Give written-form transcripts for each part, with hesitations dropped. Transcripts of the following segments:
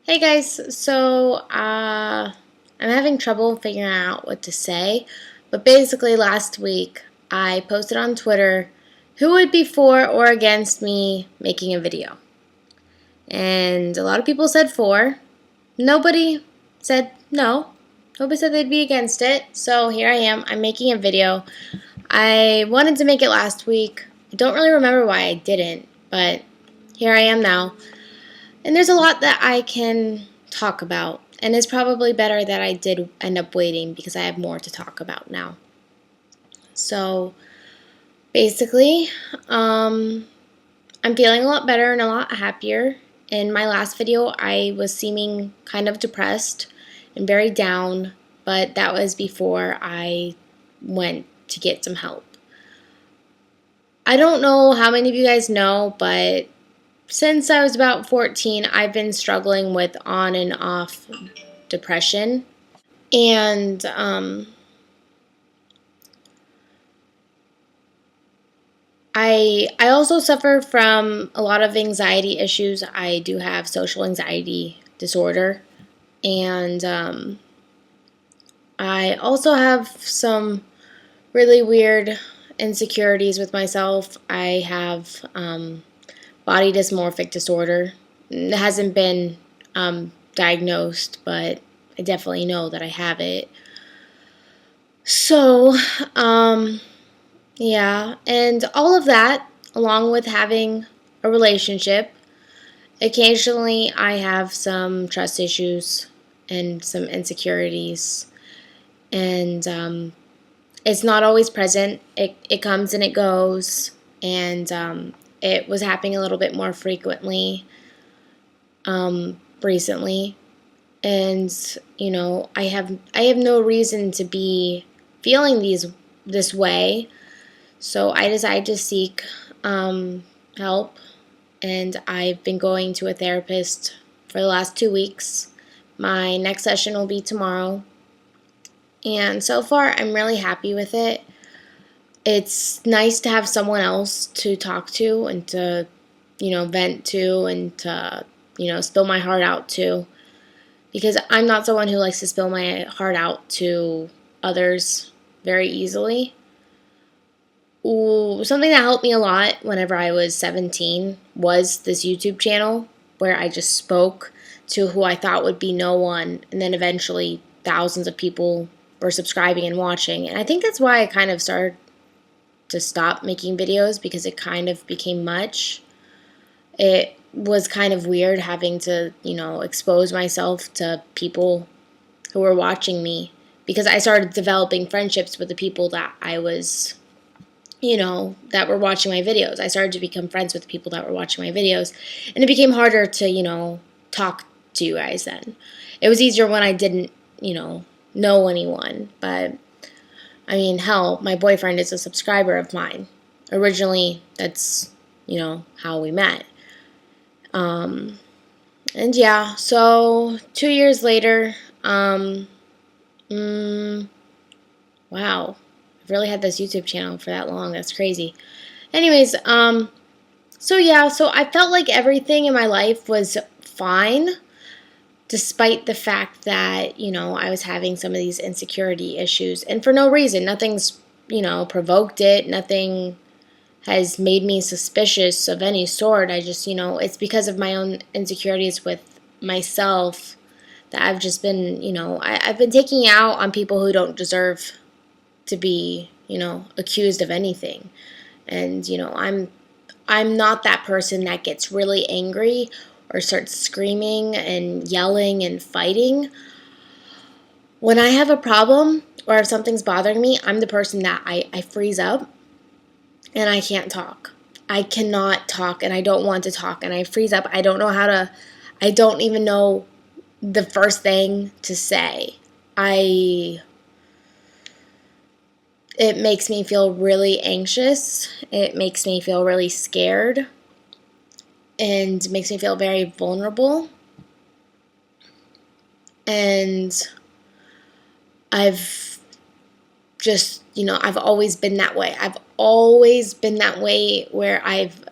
Hey guys, I'm having trouble figuring out what to say, but basically last week I posted on Twitter who would be for or against me making a video. And a lot of people said for. Nobody said no. Nobody said they'd be against it. So here I am. I'm making a video. I wanted to make it last week. I don't really remember why I didn't, but here I am now. And there's a lot that I can talk about. And it's probably better that I did end up waiting because I have more to talk about now. So basically, I'm feeling a lot better and a lot happier. In my last video, I was seeming kind of depressed and very down, but that was before I went to get some help. I don't know how many of you guys know, but since I was about 14, I've been struggling with on and off depression. And I also suffer from a lot of anxiety issues. I do have social anxiety disorder. And I also have some really weird insecurities with myself. I have body dysmorphic disorder. It hasn't been diagnosed, but I definitely know that I have it. So, yeah, and all of that, along with having a relationship, occasionally I have some trust issues and some insecurities, and it's not always present. It comes and it goes, and it was happening a little bit more frequently recently. And I have no reason to be feeling this way, so I decided to seek help, and I've been going to a therapist for the last 2 weeks. My next session will be tomorrow, and so far I'm really happy with it. It's nice to have someone else to talk to and to vent to and to spill my heart out to, because I'm not someone who likes to spill my heart out to others very easily. Ooh, something that helped me a lot whenever I was 17 was this YouTube channel where I just spoke to who I thought would be no one, and then eventually thousands of people were subscribing and watching. And I think that's why I kind of started to stop making videos, because it kind of became much. It was kind of weird having to, expose myself to people who were watching me, because I started developing friendships with the people that I was, that were watching my videos. I started to become friends with the people that were watching my videos, and it became harder to, talk to you guys then. It was easier when I didn't, know anyone, but I mean, hell, my boyfriend is a subscriber of mine. Originally, that's, how we met. And yeah, so 2 years later, wow, I've really had this YouTube channel for that long. That's crazy. Anyways, so yeah, so I felt like everything in my life was fine, despite the fact that, I was having some of these insecurity issues, and for no reason. Nothing's, provoked it. Nothing has made me suspicious of any sort. I just, it's because of my own insecurities with myself that I've just been, I've been taking out on people who don't deserve to be, accused of anything. And, I'm not that person that gets really angry or starts screaming and yelling and fighting. When I have a problem or if something's bothering me, I'm the person that I freeze up and I can't talk. I cannot talk, and I don't want to talk, and I freeze up. I don't even know the first thing to say. It makes me feel really anxious. It makes me feel really scared, and makes me feel very vulnerable. And I've just, I've always been that way. I've always been that way, where I've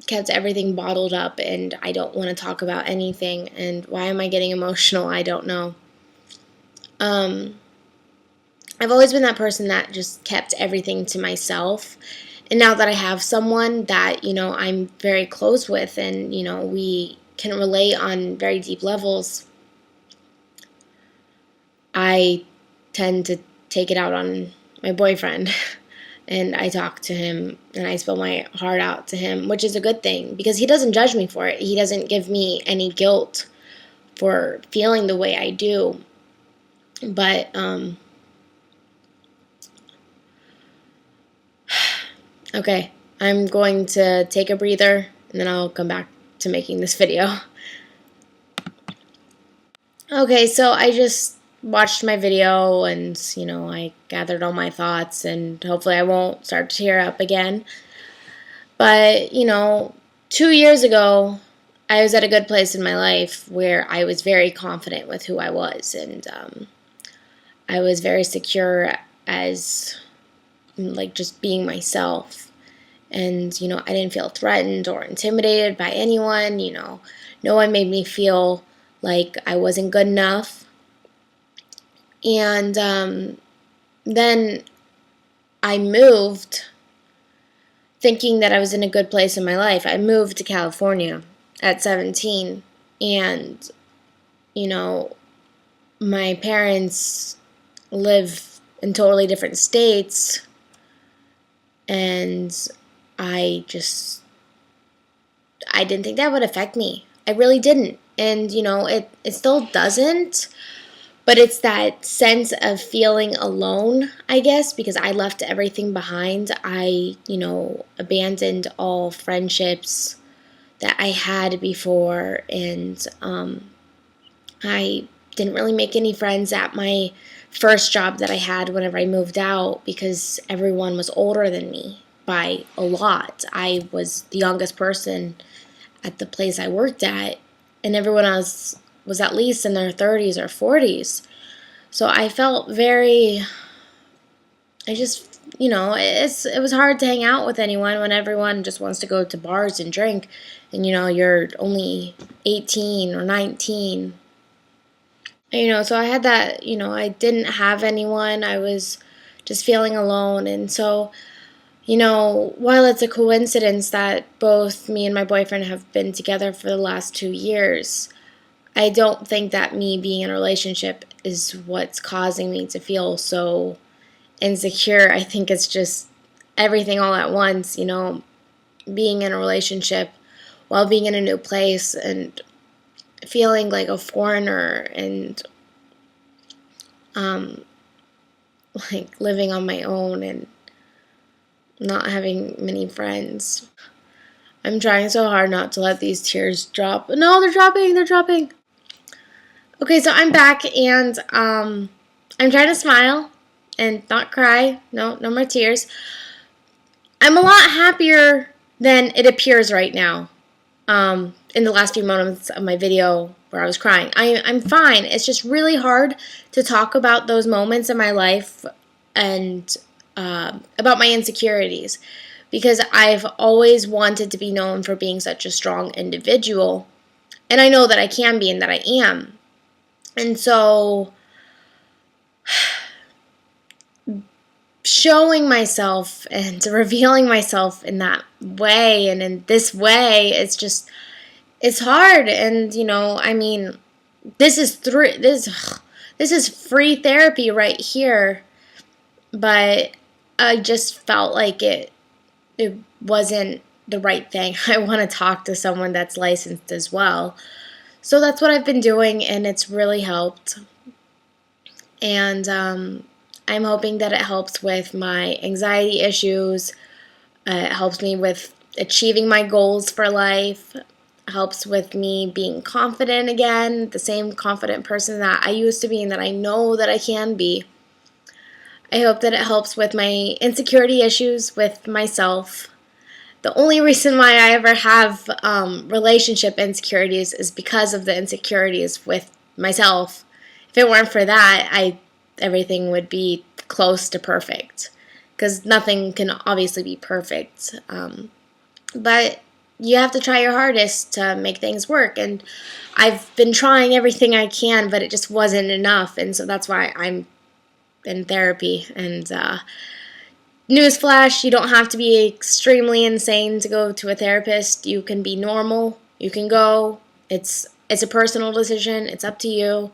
kept everything bottled up, and I don't want to talk about anything. And why am I getting emotional? I don't know. I've always been that person that just kept everything to myself. And now that I have someone that, I'm very close with, and, we can relate on very deep levels, I tend to take it out on my boyfriend. And I talk to him and I spill my heart out to him, which is a good thing because he doesn't judge me for it. He doesn't give me any guilt for feeling the way I do. But, okay, I'm going to take a breather and then I'll come back to making this video. Okay, so I just watched my video and, I gathered all my thoughts and hopefully I won't start to tear up again. But, 2 years ago, I was at a good place in my life where I was very confident with who I was, and I was very secure as, just being myself. And, I didn't feel threatened or intimidated by anyone, no one made me feel like I wasn't good enough. And then I moved thinking that I was in a good place in my life. I moved to California at 17, and, my parents live in totally different states, and I didn't think that would affect me. I really didn't. And, it still doesn't. But it's that sense of feeling alone, I guess, because I left everything behind. I, abandoned all friendships that I had before, and I didn't really make any friends at my first job that I had whenever I moved out because everyone was older than me by a lot. I was the youngest person at the place I worked at, and everyone else was at least in their 30s or 40s. So I felt it was hard to hang out with anyone when everyone just wants to go to bars and drink, and, you're only 18 or 19. And, so I had that, I didn't have anyone. I was just feeling alone. And so, while it's a coincidence that both me and my boyfriend have been together for the last 2 years, I don't think that me being in a relationship is what's causing me to feel so insecure. I think it's just everything all at once, being in a relationship while being in a new place and feeling like a foreigner and living on my own and not having many friends. I'm trying so hard not to let these tears drop. No, they're dropping. Okay, so I'm back, and I'm trying to smile and not cry. No more tears. I'm a lot happier than it appears right now. In the last few moments of my video where I was crying, I'm fine. It's just really hard to talk about those moments in my life and about my insecurities, because I've always wanted to be known for being such a strong individual, and I know that I can be and that I am. And so showing myself and revealing myself in that way and in this way, it's hard. And, this is free therapy right here, but I just felt like it wasn't the right thing. I want to talk to someone that's licensed as well. So that's what I've been doing, and it's really helped. And I'm hoping that it helps with my anxiety issues. It helps me with achieving my goals for life. It helps with me being confident again, the same confident person that I used to be and that I know that I can be. I hope that it helps with my insecurity issues with myself. The only reason why I ever have relationship insecurities is because of the insecurities with myself. If it weren't for that, everything would be close to perfect, because nothing can obviously be perfect. But you have to try your hardest to make things work. And I've been trying everything I can, but it just wasn't enough. And so that's why I'm in therapy. And newsflash, you don't have to be extremely insane to go to a therapist. You can be normal. You can go. It's a personal decision. It's up to you.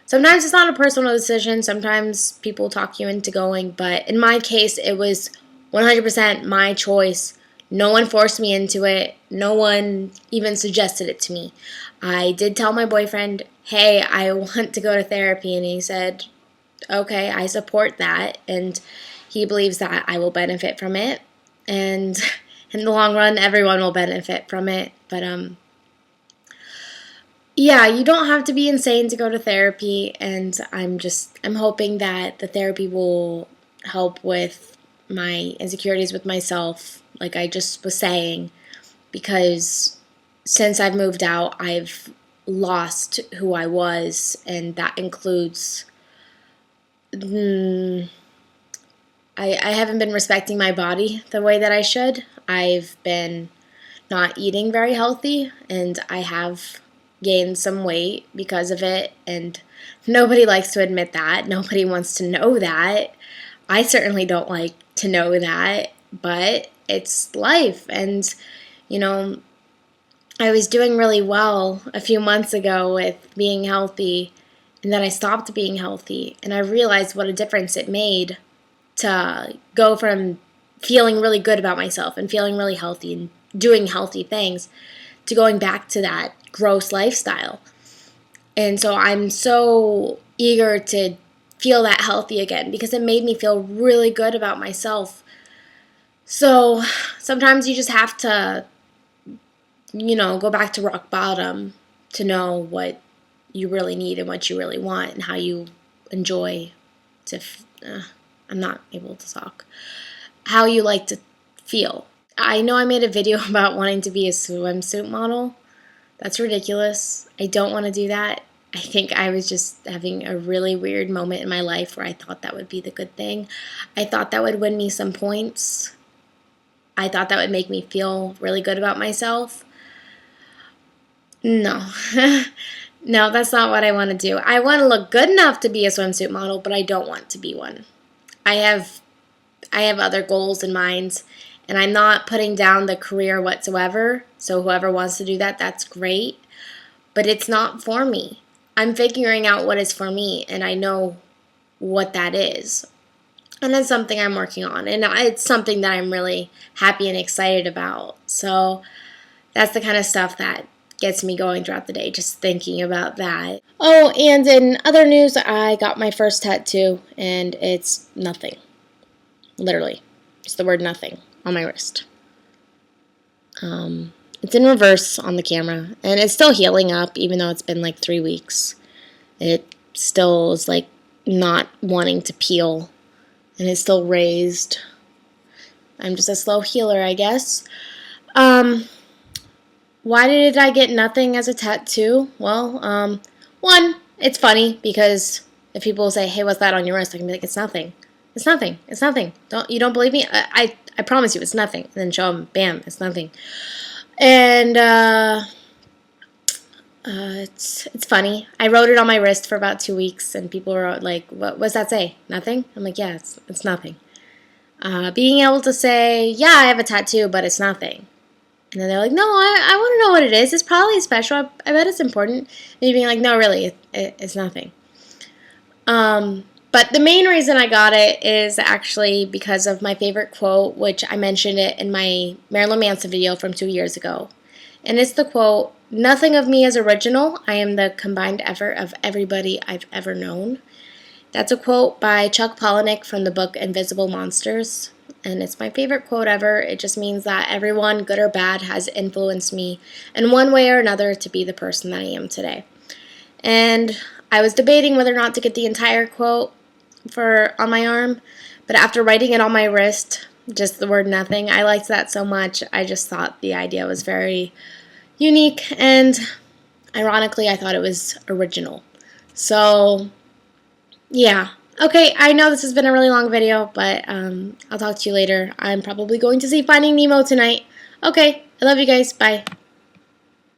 Sometimes it's not a personal decision. Sometimes people talk you into going. But in my case, it was 100% my choice. No one forced me into it. No one even suggested it to me. I did tell my boyfriend, hey, I want to go to therapy. And he said, okay, I support that. And he believes that I will benefit from it. And in the long run, everyone will benefit from it. But, yeah, you don't have to be insane to go to therapy. And I'm hoping that the therapy will help with my insecurities with myself, like I just was saying, because since I've moved out, I've lost who I was, and that includes I haven't been respecting my body the way that I should. I've been not eating very healthy, and I have gained some weight because of it, and nobody likes to admit that. Nobody wants to know that. I certainly don't like to know that, but it's life. And, you know, I was doing really well a few months ago with being healthy, and then I stopped being healthy, and I realized what a difference it made to go from feeling really good about myself and feeling really healthy and doing healthy things to going back to that gross lifestyle. And so I'm so eager to feel that healthy again because it made me feel really good about myself. So sometimes you just have to, go back to rock bottom to know what you really need and what you really want and how you enjoy to, I'm not able to talk, how you like to feel. I know I made a video about wanting to be a swimsuit model. That's ridiculous. I don't want to do that. I think I was just having a really weird moment in my life where I thought that would be the good thing. I thought that would win me some points. I thought that would make me feel really good about myself. No. No, that's not what I want to do. I want to look good enough to be a swimsuit model, but I don't want to be one. I have other goals in mind, and I'm not putting down the career whatsoever. So whoever wants to do that, that's great. But it's not for me. I'm figuring out what is for me, and I know what that is. And that's something I'm working on. And it's something that I'm really happy and excited about. So that's the kind of stuff that gets me going throughout the day, just thinking about that. Oh, and in other news, I got my first tattoo, and it's nothing. Literally. It's the word nothing on my wrist. It's in reverse on the camera, and it's still healing up, even though it's been like 3 weeks. It still is like not wanting to peel, and it's still raised. I'm just a slow healer, I guess. Why did I get nothing as a tattoo? Well, one, it's funny because if people say, hey, what's that on your wrist? I can be like, it's nothing. It's nothing. It's nothing. You don't believe me? I promise you it's nothing. And then show them, bam, it's nothing. And it's funny. I wrote it on my wrist for about 2 weeks, and people were like, what does that say? Nothing? I'm like, yeah, it's nothing. Being able to say, yeah, I have a tattoo, but it's nothing. And then they're like, no, I want to know what it is. It's probably special. I bet it's important. Me being like, no, really, it's nothing. But the main reason I got it is actually because of my favorite quote, which I mentioned it in my Marilyn Manson video from 2 years ago. And it's the quote, nothing of me is original. I am the combined effort of everybody I've ever known. That's a quote by Chuck Palahniuk from the book Invisible Monsters. And it's my favorite quote ever. It just means that everyone, good or bad, has influenced me in one way or another to be the person that I am today. And I was debating whether or not to get the entire quote on my arm, but after writing it on my wrist, just the word nothing, I liked that so much. I just thought the idea was very unique, and ironically, I thought it was original. So, yeah. Okay, I know this has been a really long video, but I'll talk to you later. I'm probably going to see Finding Nemo tonight. Okay, I love you guys. Bye.